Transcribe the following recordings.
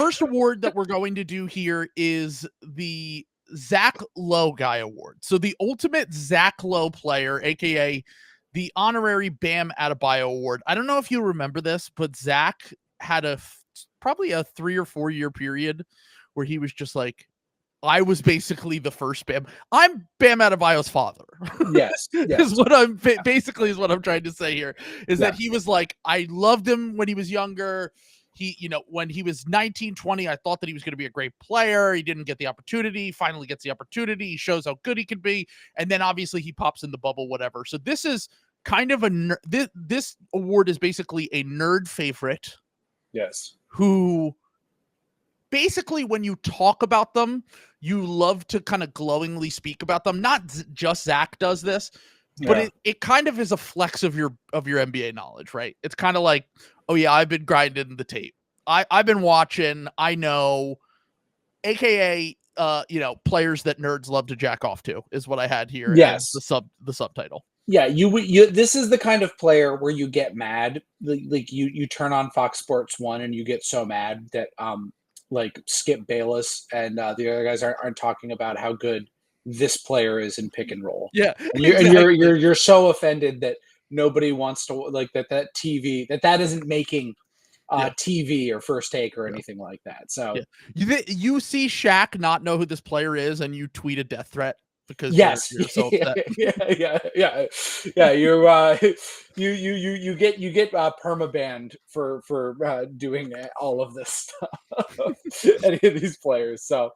first award that we're going to do here is the Zach Lowe Guy Award. So the ultimate Zach Lowe player, aka the honorary Bam Adebayo Award. I don't know if you remember this, but Zach had probably a 3 or 4 year period where he was just like, I was basically the first Bam. I'm Bam Adebayo's father. Yes. Is what I'm basically is what I'm trying to say here. Is that he was like, I loved him when he was younger. He, when he was 19, 20, I thought that he was going to be a great player. He didn't get the opportunity. Finally gets the opportunity. He shows how good he can be. And then obviously he pops in the bubble, whatever. So this is kind of this award is basically a nerd favorite. Yes. Who basically, when you talk about them, you love to kind of glowingly speak about them. Not just Zach does this, but it kind of is a flex of your NBA knowledge, right? It's kind of like, oh yeah, I've been grinding the tape. I've been watching. I know, AKA, players that nerds love to jack off to is what I had here. Yes, as the subtitle. Yeah, you. This is the kind of player where you get mad, like you turn on Fox Sports 1 and you get so mad that like Skip Bayless and the other guys aren't talking about how good this player is in pick and roll. Yeah, and you're so offended that nobody wants to like that TV that isn't making TV or First Take or anything like that. So you see Shaq not know who this player is, and you tweet a death threat. Because you're so upset. Yeah. You get permabanned for doing all of this stuff. Any of these players. So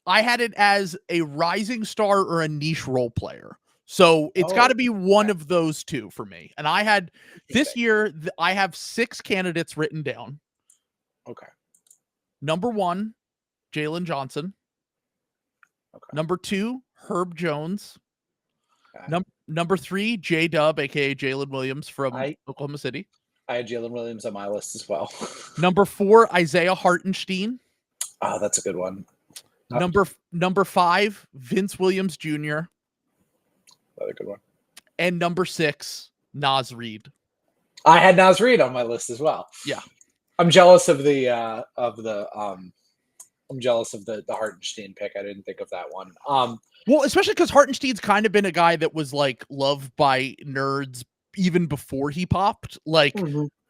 I had it as a rising star or a niche role player. So it's got to be one of those two for me. And I had this year, I have 6 candidates written down. Okay. Number 1, Jalen Johnson. Okay. Number 2, Herb Jones. Okay. Number 3, J-Dub, aka Jalen Williams from Oklahoma City. I had Jalen Williams on my list as well. Number 4, Isaiah Hartenstein. Oh, that's a good one. Number 5, Vince Williams Jr. Another good one. And number 6, Naz Reid. I had Naz Reid on my list as well. Yeah. I'm jealous of the Hartenstein pick. I didn't think of that one. Well, especially because Hartenstein's kind of been a guy that was like loved by nerds even before he popped. Like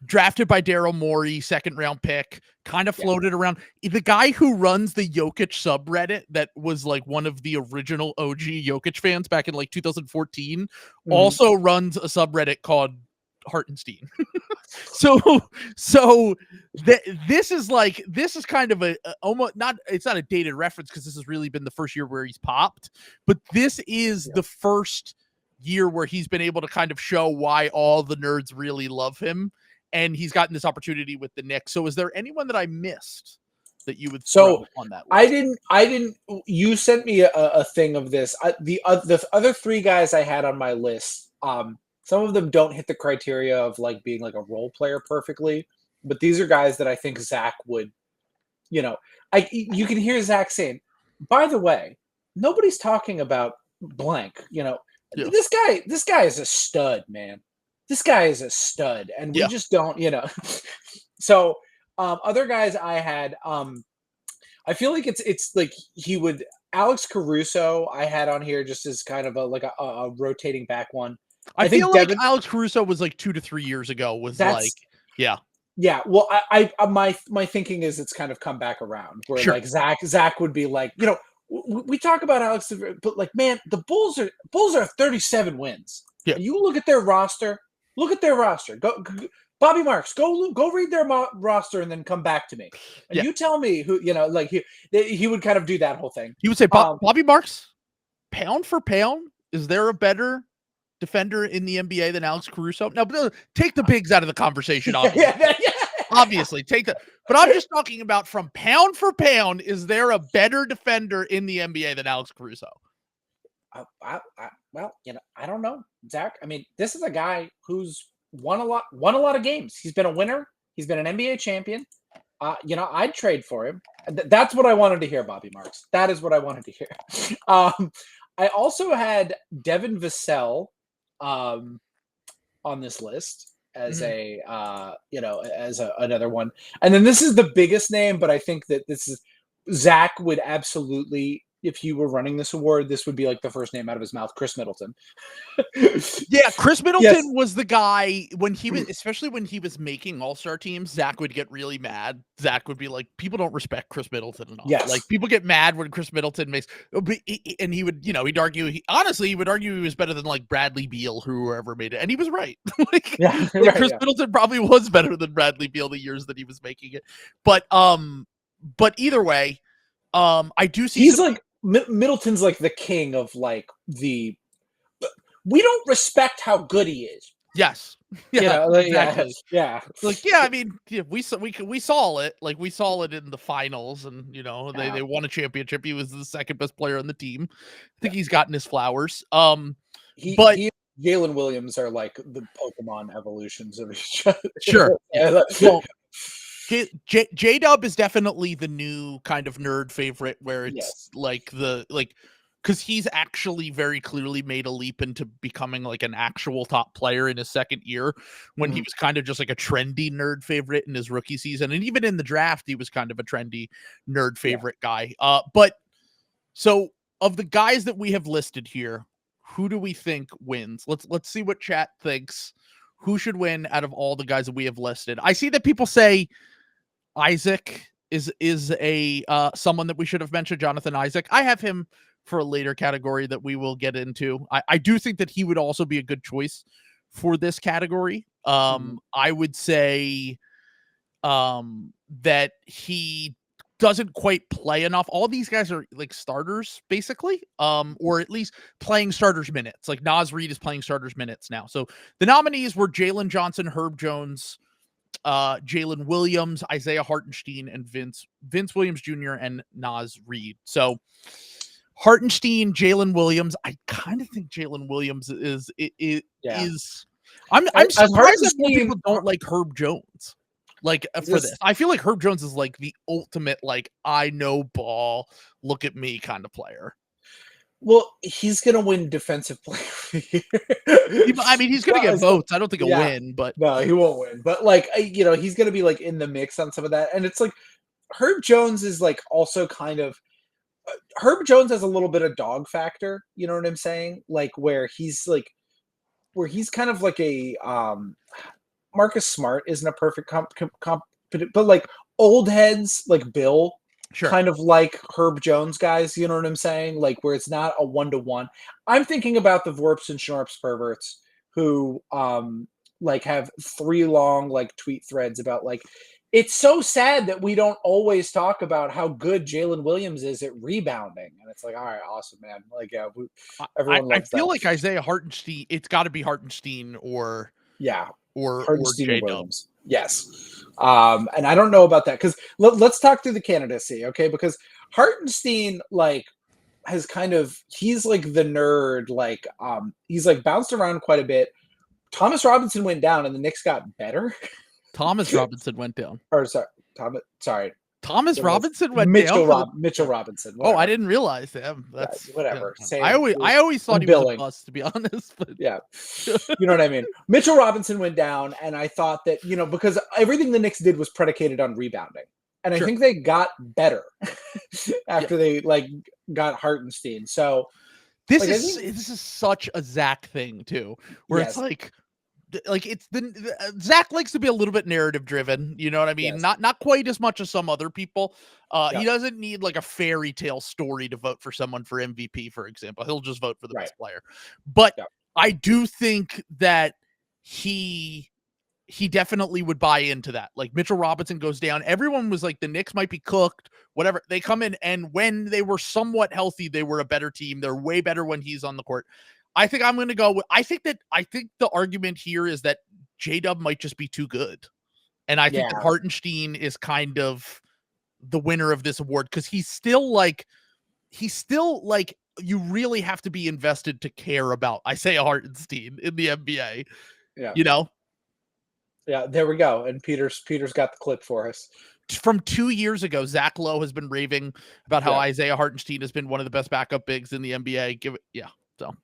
drafted by Daryl Morey, 2nd round pick, kind of floated around. The guy who runs the Jokic subreddit that was like one of the original OG Jokic fans back in like 2014 also runs a subreddit called Hartenstein. This is kind of a almost not, it's not a dated reference because this has really been the first year where he's popped, but this is the first year where he's been able to kind of show why all the nerds really love him, and he's gotten this opportunity with the Knicks. So is there anyone that I missed that you would throw on that list? I didn't you sent me a thing of this. The other 3 guys I had on my list, some of them don't hit the criteria of like being like a role player perfectly, but these are guys that I think Zach would, you can hear Zach saying, by the way, nobody's talking about blank, this guy is a stud, man. This guy is a stud. And we just don't, So other guys I had, I feel like it's like he would, Alex Caruso I had on here just as kind of a rotating back one. I feel like Alex Caruso was like 2 to 3 years ago Yeah. Well, my thinking is it's kind of come back around where like Zach would be like, we talk about Alex, but like, man, the Bulls are 37 wins. Yeah. And you look at their roster. Go Bobby Marks, go read their roster and then come back to me. And you tell me who, like he would kind of do that whole thing. He would say, Bobby Marks, pound for pound, is there a better defender in the NBA than Alex Caruso? No, but take the bigs out of the conversation. Obviously, obviously take that. But I'm just talking about from pound for pound. Is there a better defender in the NBA than Alex Caruso? Well, I don't know, Zach. I mean, this is a guy who's won a lot of games. He's been a winner. He's been an NBA champion. I'd trade for him. That's what I wanted to hear, Bobby Marks. That is what I wanted to hear. I also had Devin Vassell on this list, as another one. And then this is the biggest name, but I think that this is Zach would absolutely, if he were running this award, this would be like the first name out of his mouth, Chris Middleton. Yeah, Chris Middleton Yes. was the guy when he was, especially when he was making all-star teams, Zach would get really mad. Zach would be like, people don't respect Chris Middleton enough. Yes. Like, people get mad when Chris Middleton makes, and he would, he'd argue, he would argue he was better than like Bradley Beal, whoever made it. And he was right. Chris Middleton probably was better than Bradley Beal the years that he was making it. But either way, I do see he's like, Middleton's like the king of like we don't respect how good he is. Yes. Yeah, exactly. Yeah. Like, yeah, I mean, we saw it. Like, we saw it in the finals, and they won a championship. He was the second best player on the team. I think he's gotten his flowers. He and Jalen Williams are like the Pokemon evolutions of each other. Sure. Yeah. Well, J-Dub is definitely the new kind of nerd favorite, where it's because he's actually very clearly made a leap into becoming like an actual top player in his second year, when he was kind of just like a trendy nerd favorite in his rookie season. And even in the draft, he was kind of a trendy nerd favorite guy. But so of the guys that we have listed here, who do we think wins? Let's see what chat thinks. Who should win out of all the guys that we have listed? I see that people say Isaac is a someone that we should have mentioned, Jonathan Isaac. I have him for a later category that we will get into. I do think that he would also be a good choice for this category. I would say that he doesn't quite play enough. All these guys are like starters, basically, or at least playing starters minutes. Like Naz Reid is playing starters minutes now. So the nominees were Jalen Johnson, Herb Jones, Jalen Williams, Isaiah Hartenstein, and Vince Williams Jr. and Naz Reid. So Hartenstein, Jalen Williams. I kind of think Jalen Williams is. I'm surprised that more people don't like Herb Jones. Like for this, I feel like Herb Jones is like the ultimate, like, I know ball, look at me kind of player. Well, he's gonna win Defensive Player of the Year. I mean, he's gonna get votes. I don't think he'll win, but no, he won't win. But like, he's gonna be like in the mix on some of that. And it's like Herb Jones is like also kind of. Herb Jones has a little bit of dog factor, you know what I'm saying? Like where he's kind of like a Marcus Smart isn't a perfect comp, but like old heads like Bill, kind of like Herb Jones guys, you know what I'm saying? Like where it's not a 1-to-1. I'm thinking about the Vorps and Schnorps perverts who like have 3 long like tweet threads about like, it's so sad that we don't always talk about how good Jalen Williams is at rebounding. And it's like, all right, awesome, man. Like, yeah, everyone loves that. I feel like Isaiah Hartenstein, it's got to be Hartenstein or Hartenstein Williams. Yes. And I don't know about that because let's talk through the candidacy, okay? Because Hartenstein, like, has kind of, he's like the nerd, like, he's like bounced around quite a bit. Thomas Robinson went down and the Knicks got better. Thomas Robinson went down. Or Thomas Robinson went down. Mitchell Robinson. Whatever. Oh, I didn't realize that. That's whatever. Yeah. I always thought he was a bust, to be honest. But yeah, you know what I mean. Mitchell Robinson went down, and I thought that because everything the Knicks did was predicated on rebounding, and I think they got better after they like got Hartenstein. So this is such a Zach thing too, where it's like it's Zach likes to be a little bit narrative driven, you know what I mean? Yes. Not quite as much as some other people. He doesn't need like a fairy tale story to vote for someone for MVP, for example. He'll just vote for the best player. But I do think that he definitely would buy into that. Like Mitchell Robinson goes down. Everyone was like, the Knicks might be cooked, whatever. They come in, and when they were somewhat healthy, they were a better team. They're way better when he's on the court. I think I'm going to go with, I think the argument here is that J-Dub might just be too good. And I think that Hartenstein is kind of the winner of this award because he's still like, you really have to be invested to care about Isaiah Hartenstein in the NBA. Yeah. You know? Yeah, there we go. And Peter's got the clip for us. From 2 years ago, Zach Lowe has been raving about how Isaiah Hartenstein has been one of the best backup bigs in the NBA. So.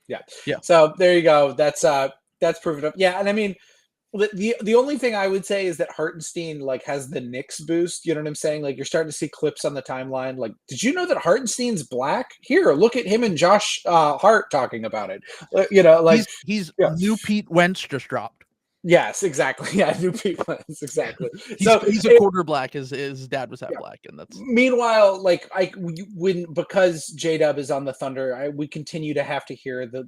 Yeah. So there you go. That's proven up. Yeah. And I mean, The only thing I would say is that Hartenstein like has the Knicks boost. You know what I'm saying? Like you're starting to see clips on the timeline. Like, did you know that Hartenstein's black? Here, look at him and Josh Hart talking about it. You know, like he's new Pete Wentz just dropped. Yes, exactly. Yeah, new Pete Wentz, exactly. He's a quarter black. His dad was half black, and that's. Meanwhile, like because J-Dub is on the Thunder, we continue to have to hear the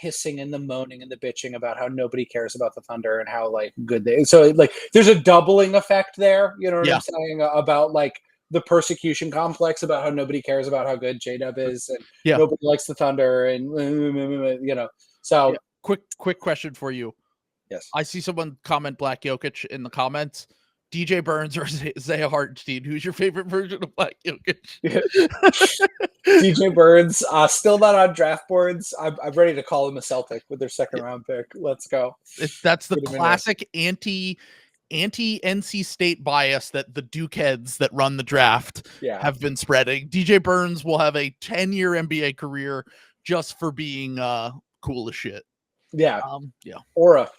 pissing and the moaning and the bitching about how nobody cares about the Thunder and how like good they. So like, there's a doubling effect there. You know what I'm saying about like the persecution complex about how nobody cares about how good J-Dub is and nobody likes the Thunder and you know. So quick question for you. Yes. I see someone comment Black Jokic in the comments. DJ Burns or Isaiah Hartenstein? Who's your favorite version of Black Jokic? DJ Burns, still not on draft boards. I'm ready to call him a Celtic with their second round pick. Let's go. That's the classic anti NC State bias that the Duke heads that run the draft have been spreading. DJ Burns will have a 10-year NBA career just for being cool as shit. Yeah. Aura.